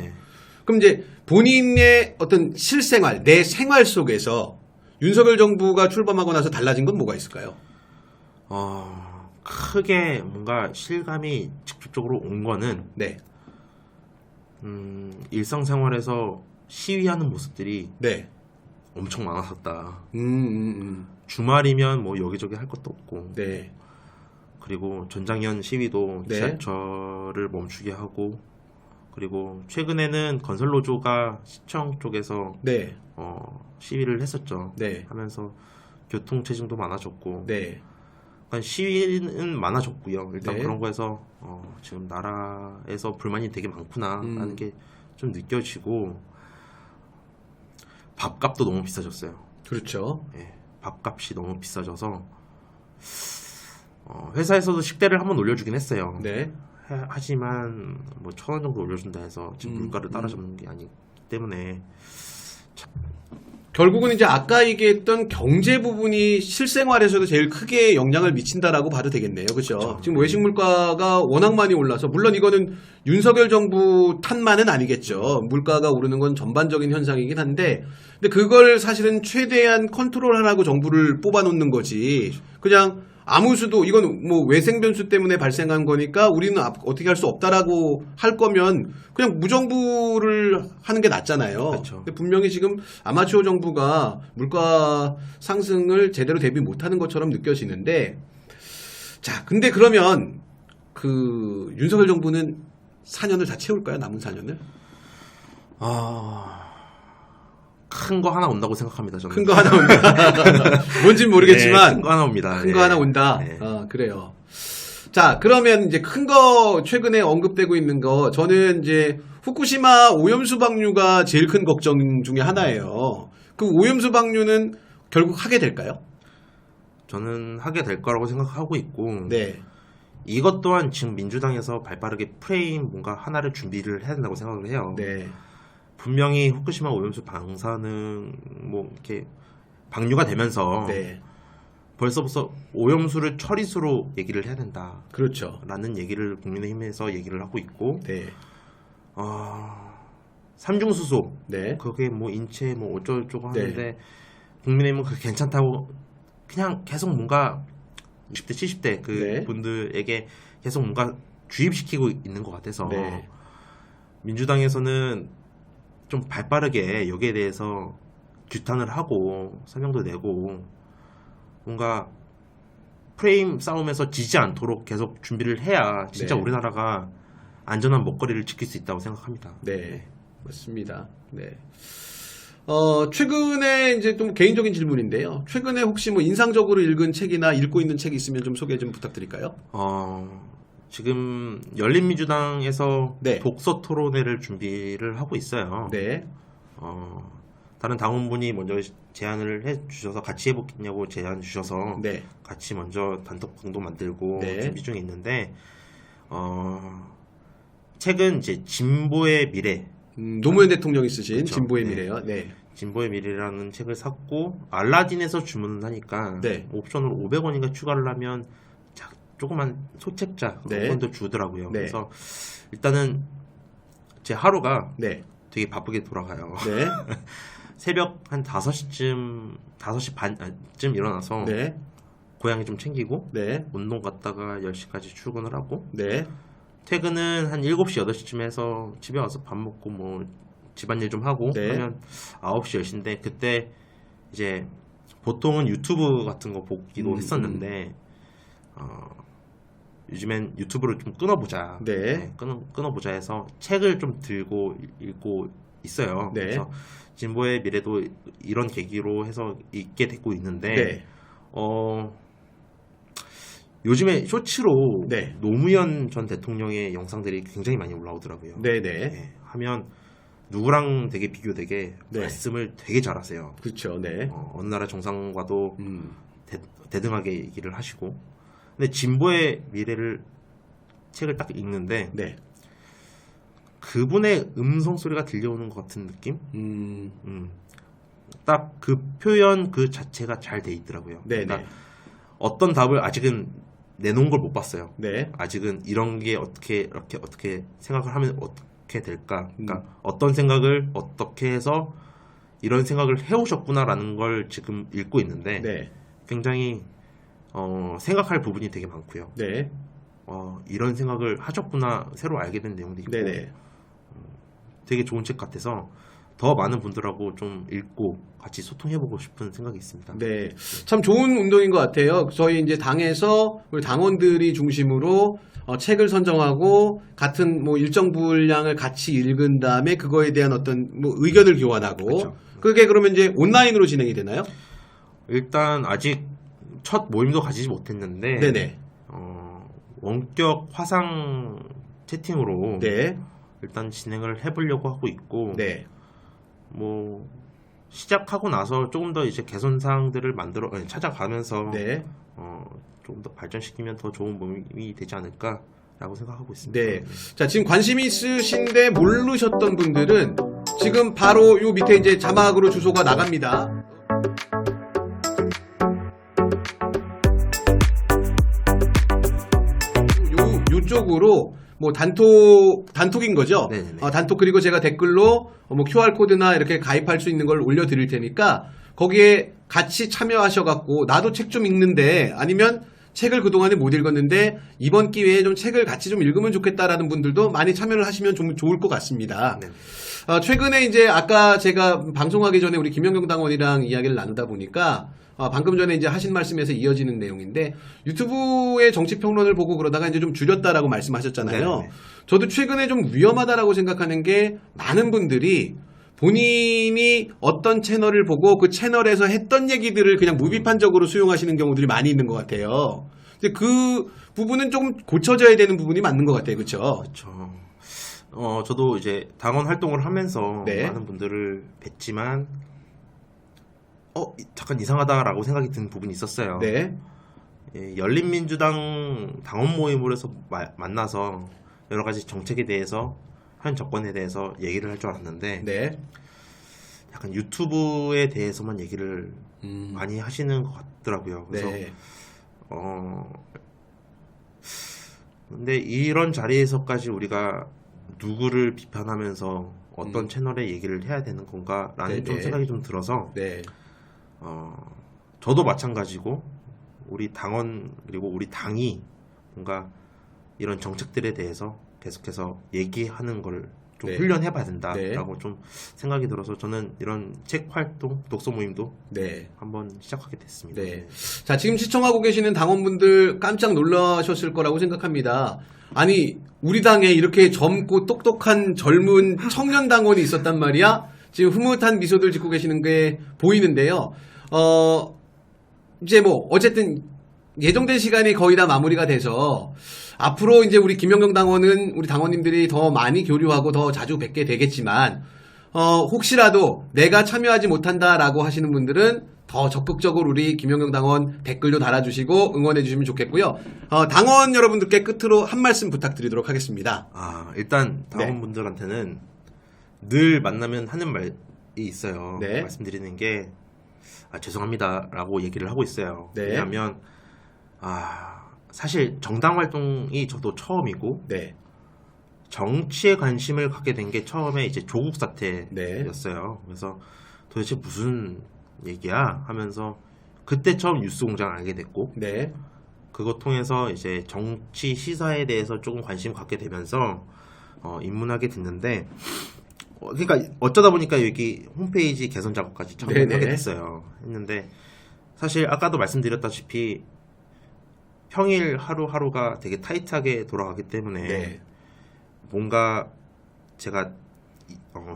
그럼 이제 본인의 어떤 실생활, 내 생활 속에서 윤석열 정부가 출범하고 나서 달라진 건 뭐가 있을까요? 크게 뭔가 실감이 직접적으로 온 거는 일상생활에서 시위하는 모습들이 엄청 많았었다. 주말이면 뭐 여기저기 할 것도 없고 그리고 전장현 시위도 지하철을 멈추게 하고 그리고 최근에는 건설노조가 시청 쪽에서 시위를 했었죠. 하면서 교통체증도 많아졌고 그러니까 시위는 많아졌고요. 일단 그런 거에서 지금 나라에서 불만이 되게 많구나 라는 게 좀 느껴지고 밥값도 너무 비싸졌어요. 그렇죠. 밥값이 너무 비싸져서 회사에서도 식대를 한번 올려주긴 했어요. 하지만 뭐 1,000원 정도 올려준다 해서 지금 물가를 따라잡는 게 아니기 때문에 결국은 이제 아까 얘기했던 경제 부분이 실생활에서도 제일 크게 영향을 미친다라고 봐도 되겠네요. 그렇죠? 지금 외식 물가가 워낙 많이 올라서 물론 이거는 윤석열 정부 탓만은 아니겠죠. 물가가 오르는 건 전반적인 현상이긴 한데 근데 그걸 사실은 최대한 컨트롤하라고 정부를 뽑아놓는 거지. 그냥 아무 수도 이건 뭐 외생 변수 때문에 발생한 거니까 우리는 어떻게 할 수 없다라고 할 거면 그냥 무정부를 하는 게 낫잖아요. 근데 분명히 지금 아마추어 정부가 물가 상승을 제대로 대비 못하는 것처럼 느껴지는데 자, 근데 그러면 그 윤석열 정부는 4년을 다 채울까요? 남은 4년을? 큰 거 하나 온다고 생각합니다. 저는. 큰 거 하나 온다. 뭔진 모르겠지만 큰 거 하나 옵니다. 큰 거 하나 온다. 그래요. 자, 그러면 이제 큰 거 최근에 언급되고 있는 거 저는 이제 후쿠시마 오염수 방류가 제일 큰 걱정 중에 하나예요. 그 오염수 방류는 결국 하게 될까요? 저는 하게 될 거라고 생각하고 있고 이것 또한 지금 민주당에서 발빠르게 프레임 뭔가 하나를 준비를 해야 된다고 생각을 해요. 분명히 후쿠시마 오염수 방사능 뭐 이렇게 방류가 되면서 벌써부터 오염수를 처리수로 얘기를 해야 된다. 그렇죠. 라는 얘기를 국민의힘에서 얘기를 하고 있고, 네. 삼중수소, 네. 그게 뭐 인체 뭐 어쩌고저쩌고 네. 하는데 국민의힘은 그게 괜찮다고 그냥 계속 뭔가 60대 70대 그 네. 분들에게 계속 뭔가 주입시키고 있는 것 같아서 네. 민주당에서는 좀 발빠르게 여기에 대해서 규탄을 하고 설명도 내고 뭔가 프레임 싸움에서 지지 않도록 계속 준비를 해야 진짜 네. 우리나라가 안전한 먹거리를 지킬 수 있다고 생각합니다. 네, 맞습니다. 네. 최근에 이제 좀 개인적인 질문인데요. 최근에 혹시 뭐 인상적으로 읽은 책이나 읽고 있는 책이 있으면 좀 소개 좀 부탁드릴까요? 지금 열린민주당에서 네. 독서 토론회를 준비를 하고 있어요. 네. 다른 당원분이 먼저 제안을 해주셔서 같이 해보겠냐고 제안 주셔서 네. 같이 먼저 단톡방도 만들고 네. 준비 중에 있는데 책은 이제 진보의 미래. 노무현 대통령이 쓰신 그렇죠. 진보의 네. 미래요. 네. 진보의 미래라는 책을 샀고 알라딘에서 주문을 하니까 네. 옵션으로 500원인가 추가를 하면 조그만 소책자 네. 그런 도 주더라고요. 네. 그래서 일단은 제 하루가 네. 되게 바쁘게 돌아가요. 네. 새벽 한 5시 반쯤 일어나서 네. 고양이 좀 챙기고 네. 운동 갔다가 10시까지 출근을 하고 네. 퇴근은 한 7시 8시쯤 해서 집에 와서 밥 먹고 뭐 집안일 좀 하고 네. 하면 9시 10시인데 그때 이제 보통은 유튜브 같은 거 보기도 했었는데 요즘엔 유튜브를 좀 끊어보자. 네. 끊어보자 해서 책을 좀 들고 읽고 있어요. 네. 그래서 진보의 미래도 이런 계기로 해서 읽게 되고 있는데 네. 요즘에 쇼츠로 네. 노무현 전 대통령의 영상들이 굉장히 많이 올라오더라고요. 네네. 하면 누구랑 되게 비교되게 네. 말씀을 되게 잘하세요. 그렇죠. 네. 어느 나라 정상과도 대등하게 얘기를 하시고 근데 진보의 미래를 책을 딱 읽는데 네. 그분의 음성 소리가 들려오는 것 같은 느낌? 딱 그 표현 그 자체가 잘 돼 있더라고요. 네네. 그러니까 어떤 답을 아직은 내놓은 걸 못 봤어요. 네. 아직은 이런 게 어떻게 생각을 하면 어떻게 될까? 그러니까 어떤 생각을 어떻게 해서 이런 생각을 해오셨구나라는 걸 지금 읽고 있는데 네. 굉장히 생각할 부분이 되게 많고요. 네. 이런 생각을 하셨구나 새로 알게 된 내용도 있고 네네. 되게 좋은 책 같아서 더 많은 분들하고 좀 읽고 같이 소통해보고 싶은 생각이 있습니다. 네. 참 좋은 운동인 것 같아요. 저희 이제 당에서 우리 당원들이 중심으로 책을 선정하고 같은 뭐 일정 분량을 같이 읽은 다음에 그거에 대한 어떤 뭐 의견을 교환하고 그렇죠. 그게 그러면 이제 온라인으로 진행이 되나요? 일단 아직 첫 모임도 가지지 못했는데 네네. 원격 화상 채팅으로 네. 일단 진행을 해보려고 하고 있고 네. 뭐 시작하고 나서 조금 더 이제 개선 사항들을 찾아가면서 네. 조금 더 발전시키면 더 좋은 모임이 되지 않을까라고 생각하고 있습니다. 네. 자, 지금 관심이 있으신데 모르셨던 분들은 지금 바로 요 밑에 이제 자막으로 주소가 나갑니다. 요쪽으로 뭐 단톡인 거죠. 단톡 그리고 제가 댓글로 뭐 QR 코드나 이렇게 가입할 수 있는 걸 올려드릴 테니까 거기에 같이 참여하셔갖고 나도 책 좀 읽는데 아니면 책을 그동안에 못 읽었는데 이번 기회에 좀 책을 같이 좀 읽으면 좋겠다라는 분들도 많이 참여를 하시면 좀 좋을 것 같습니다. 최근에 이제 아까 제가 방송하기 전에 우리 김영경 당원이랑 이야기를 나누다 보니까 방금 전에 이제 하신 말씀에서 이어지는 내용인데 유튜브의 정치평론을 보고 그러다가 이제 좀 줄였다라고 말씀하셨잖아요. 네네. 저도 최근에 좀 위험하다라고 생각하는 게 많은 분들이 본인이 어떤 채널을 보고 그 채널에서 했던 얘기들을 그냥 무비판적으로 수용하시는 경우들이 많이 있는 것 같아요. 근데 그 부분은 조금 고쳐져야 되는 부분이 맞는 것 같아요. 그렇죠? 그렇죠. 저도 이제 당원 활동을 하면서 네. 많은 분들을 뵀지만 잠깐 이상하다라고 생각이 든 부분이 있었어요. 네. 열린민주당 당원 모임을 해서 만나서 여러 가지 정책에 대해서 한 정권에 대해서 얘기를 할 줄 알았는데 네. 약간 유튜브에 대해서만 얘기를 많이 하시는 것 같더라고요. 그래서 네. 근데 이런 자리에서까지 우리가 누구를 비판하면서 어떤 채널에 얘기를 해야 되는 건가라는 좀 네네. 생각이 좀 들어서 네. 저도 마찬가지고 우리 당원 그리고 우리 당이 뭔가 이런 정책들에 대해서 계속해서 얘기하는 걸 좀 네. 훈련해봐야 된다라고 좀 생각이 들어서 저는 이런 책 활동, 독서 모임도 네. 한번 시작하게 됐습니다. 네. 자, 지금 시청하고 계시는 당원분들 깜짝 놀라셨을 거라고 생각합니다. 아니, 우리 당에 이렇게 젊고 똑똑한 젊은 청년 당원이 있었단 말이야? 지금 흐뭇한 미소들 짓고 계시는 게 보이는데요. 이제 뭐, 어쨌든 예정된 시간이 거의 다 마무리가 돼서 앞으로 이제 우리 김영경 당원은 우리 당원님들이 더 많이 교류하고 더 자주 뵙게 되겠지만, 혹시라도 내가 참여하지 못한다라고 하시는 분들은 더 적극적으로 우리 김영경 당원 댓글도 달아주시고 응원해주시면 좋겠고요. 당원 여러분들께 끝으로 한 말씀 부탁드리도록 하겠습니다. 일단 당원분들한테는 늘 만나면 하는 말이 있어요. 네. 말씀드리는 게 죄송합니다라고 얘기를 하고 있어요. 네. 왜냐하면 사실 정당 활동이 저도 처음이고 네. 정치에 관심을 갖게 된 게 처음에 이제 조국 사태였어요. 그래서 도대체 무슨 얘기야 하면서 그때 처음 뉴스공장을 알게 됐고 네. 그거 통해서 이제 정치 시사에 대해서 조금 관심 갖게 되면서 입문하게 됐는데 그러니까 어쩌다 보니까 여기 홈페이지 개선 작업까지 참여하게 됐어요. 했는데 사실 아까도 말씀드렸다시피 평일 하루하루가 되게 타이트하게 돌아가기 때문에 뭔가 제가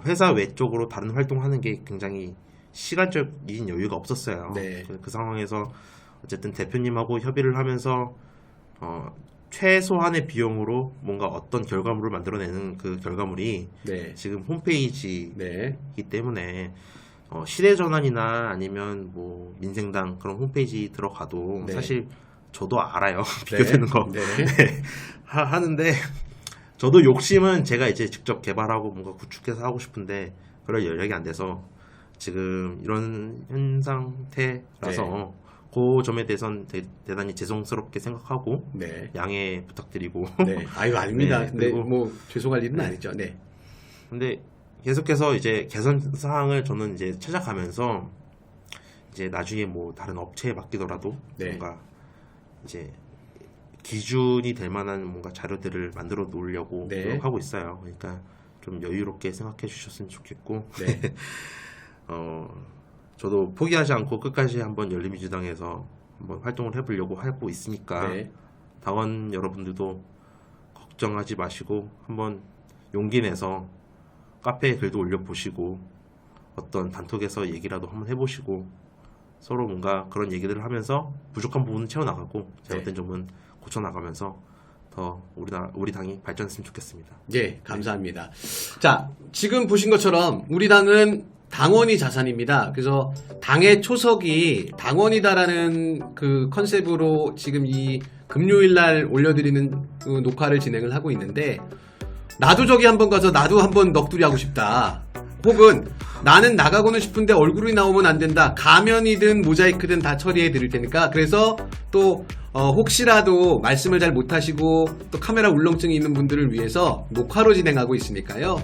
회사 외적으로 다른 활동하는 게 굉장히 시간적인 여유가 없었어요. 그 상황에서 어쨌든 대표님하고 협의를 하면서 최소한의 비용으로 뭔가 어떤 결과물을 만들어내는 그 결과물이 지금 홈페이지이기 때문에 시대전환이나 아니면 뭐 민생당 그런 홈페이지 들어가도 사실 저도 알아요. 비교되는 거. 하는데 저도 욕심은 제가 이제 직접 개발하고 뭔가 구축해서 하고 싶은데 그럴 여력이 안 돼서 지금 이런 현 상태라서 그 점에 대해서는 대단히 죄송스럽게 생각하고 양해 부탁드리고 아이고 아닙니다. 그리고 뭐 죄송할 일은 아니죠. 네. 근데 계속해서 이제 개선 사항을 저는 이제 찾아가면서 이제 나중에 뭐 다른 업체에 맡기더라도 뭔가 이제 기준이 될 만한 뭔가 자료들을 만들어 놓으려고 노력하고 있어요. 그러니까 좀 여유롭게 생각해 주셨으면 좋겠고 저도 포기하지 않고 끝까지 한번 열린민주당에서 한번 활동을 해보려고 하고 있으니까 당원 여러분들도 걱정하지 마시고 한번 용기 내서 카페에 글도 올려보시고 어떤 단톡에서 얘기라도 한번 해보시고 서로 뭔가 그런 얘기들을 하면서 부족한 부분은 채워나가고 잘못된 점은 고쳐나가면서 더 우리 당이 발전했으면 좋겠습니다. 예, 감사합니다. 자, 지금 보신 것처럼 우리 당은 당원이 자산입니다. 그래서 당의 초석이 당원이다라는 그 컨셉으로 지금 이 금요일 날 올려드리는 그 녹화를 진행을 하고 있는데 나도 저기 한번 가서 나도 한번 넋두리 하고 싶다. 혹은 나는 나가고는 싶은데 얼굴이 나오면 안 된다. 가면이든 모자이크든 다 처리해 드릴 테니까 그래서 또 혹시라도 말씀을 잘 못하시고 또 카메라 울렁증이 있는 분들을 위해서 녹화로 진행하고 있으니까요.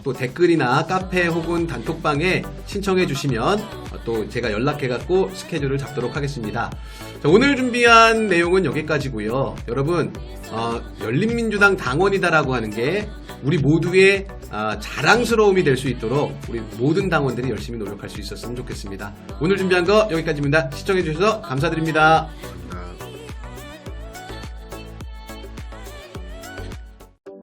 또 댓글이나 카페 혹은 단톡방에 신청해 주시면 또 제가 연락해 갖고 스케줄을 잡도록 하겠습니다. 자, 오늘 준비한 내용은 여기까지고요. 여러분 열린민주당 당원이다라고 하는 게 우리 모두의 자랑스러움이 될 수 있도록 우리 모든 당원들이 열심히 노력할 수 있었으면 좋겠습니다. 오늘 준비한 거 여기까지입니다. 시청해 주셔서 감사드립니다.